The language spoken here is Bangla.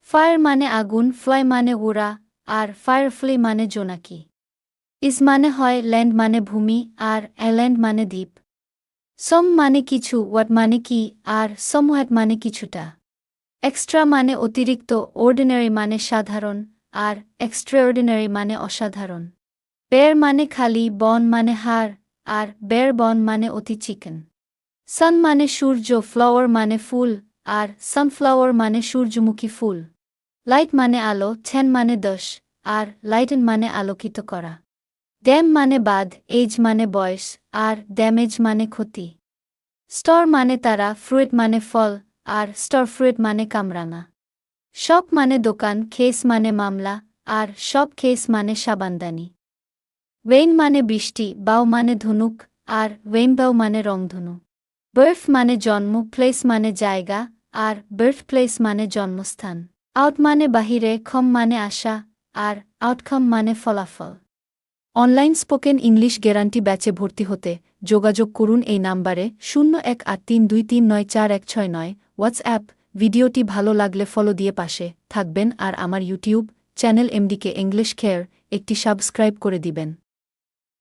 ফায়ার মানে আগুন, ফ্লাই মানে উড়া, আর ফায়ারফ্লি মানে জোনাকি। ইজ মানে হয়, ল্যান্ড মানে ভূমি, আর আইল্যান্ড মানে দ্বীপ। সম মানে কিছু, ওয়াট মানে কি, আর সমহ্যাট মানে কিছুটা। এক্সট্রা মানে অতিরিক্ত, অর্ডিনারি মানে সাধারণ, আর এক্সট্রাঅর্ডিনারি মানে অসাধারণ। বের মানে খালি, বন মানে হাড়, আর বের বন মানে অতি চিকেন। সান মানে সূর্য, ফ্লাওয়ার মানে ফুল, আর সানফ্লাওয়ার মানে সূর্যমুখী ফুল। লাইট মানে আলো, 10 মানে 10, আর লাইটেন মানে আলোকিত করা। ড্যাম মানে বাঁধ, এজ মানে বয়স, আর ড্যামেজ মানে ক্ষতি। স্টার মানে তারা, ফ্রুইট মানে ফল, আর স্টার ফ্রুইট মানে কামরাঙা। শপ মানে দোকান, কেস মানে মামলা, আর সব কেস মানে সাবানদানি। ওয়েইন মানে বৃষ্টি, বাউ মানে ধনুক, আর ওয়েইনবাউ মানে রংধনু। বার্থ মানে জন্ম, প্লেস মানে জায়গা, আর বার্থ প্লেস মানে জন্মস্থান। আউট মানে বাহিরে, খম মানে আশা, আর আউটকাম মানে ফলাফল। অনলাইন স্পোকেন ইংলিশ গ্যারান্টি ব্যাচে ভর্তি হতে যোগাযোগ করুন এই নাম্বারে 018323946169। হোয়াটসঅ্যাপ। ভিডিওটি ভালো লাগলে ফলো দিয়ে পাশে থাকবেন আর আমার YouTube channel MDK English care একটি সাবস্ক্রাইব করে দিবেন।